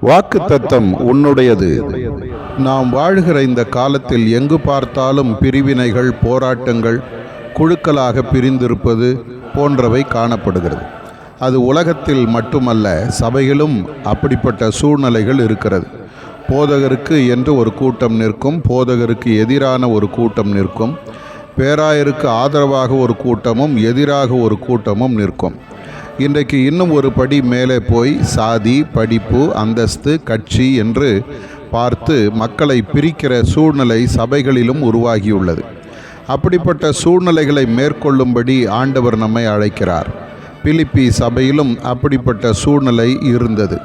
வாக்குத்தத்தம் உன்னுடையது. நாம் வாழ்கிற இந்த காலத்தில் எங்கு பார்த்தாலும் பிரிவினைகள், போராட்டங்கள், குழுக்களாக பிரிந்திருப்பது போன்றவை காணப்படுகிறது. அது உலகத்தில் மட்டுமல்ல, சபையிலும் அப்படிப்பட்ட சூழ்நிலைகள் இருக்கிறது. போதகருக்கு என்று ஒரு கூட்டம் நிற்கும், போதகருக்கு எதிரான ஒரு கூட்டம் நிற்கும், பேராயருக்கு ஆதரவாக ஒரு கூட்டமும் எதிராக ஒரு கூட்டமும் நிற்கும். இன்றைக்கு இன்னும் ஒரு படி மேலே போய் சாதி, படிப்பு, அந்தஸ்து, கட்சி என்று பார்த்து மக்களை பிரிக்கிற சூழ்நிலை சபைகளிலும் உருவாகியுள்ளது. அப்படிப்பட்ட சூழ்நிலைகளை மேற்கொள்ளும்படி ஆண்டவர் நம்மை அழைக்கிறார். பிலிப்பி சபையிலும் அப்படிப்பட்ட சூழ்நிலை இருந்தது.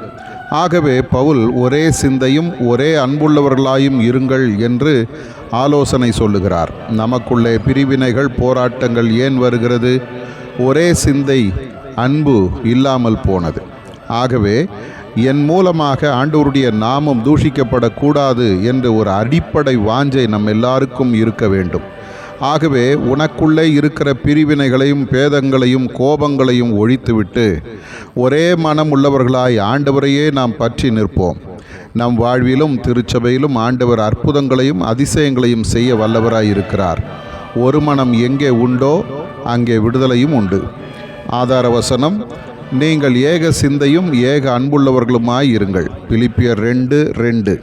ஆகவே பவுல் ஒரே சிந்தையும் ஒரே அன்புள்ளவர்களாயும் இருங்கள் என்று ஆலோசனை சொல்லுகிறார். நமக்குள்ளே பிரிவினைகள், போராட்டங்கள் ஏன் வருகிறது? ஒரே சிந்தை, அன்பு இல்லாமல் போனது. ஆகவே என் மூலமாக ஆண்டவருடைய நாமம் தூஷிக்கப்படக்கூடாது என்ற ஒரு அடிப்படை வாஞ்சை நம் எல்லாருக்கும் இருக்க வேண்டும். ஆகவே உனக்குள்ளே இருக்கிற பிரிவினைகளையும், பேதங்களையும், கோபங்களையும் ஒழித்துவிட்டு ஒரே மனம் உள்ளவர்களாய் ஆண்டவரையே நாம் பற்றி நிற்போம். நம் வாழ்விலும் திருச்சபையிலும் ஆண்டவர் அற்புதங்களையும் அதிசயங்களையும் செய்ய வல்லவராய் இருக்கிறார். ஒரு மனம் எங்கே உண்டோ அங்கே விடுதலையும் உண்டு. ஆதார வசனம், நீங்கள் ஏக சிந்தையும் ஏக அன்புள்ளவர்களுமாய் இருங்கள். பிலிப்பியர் 2:2.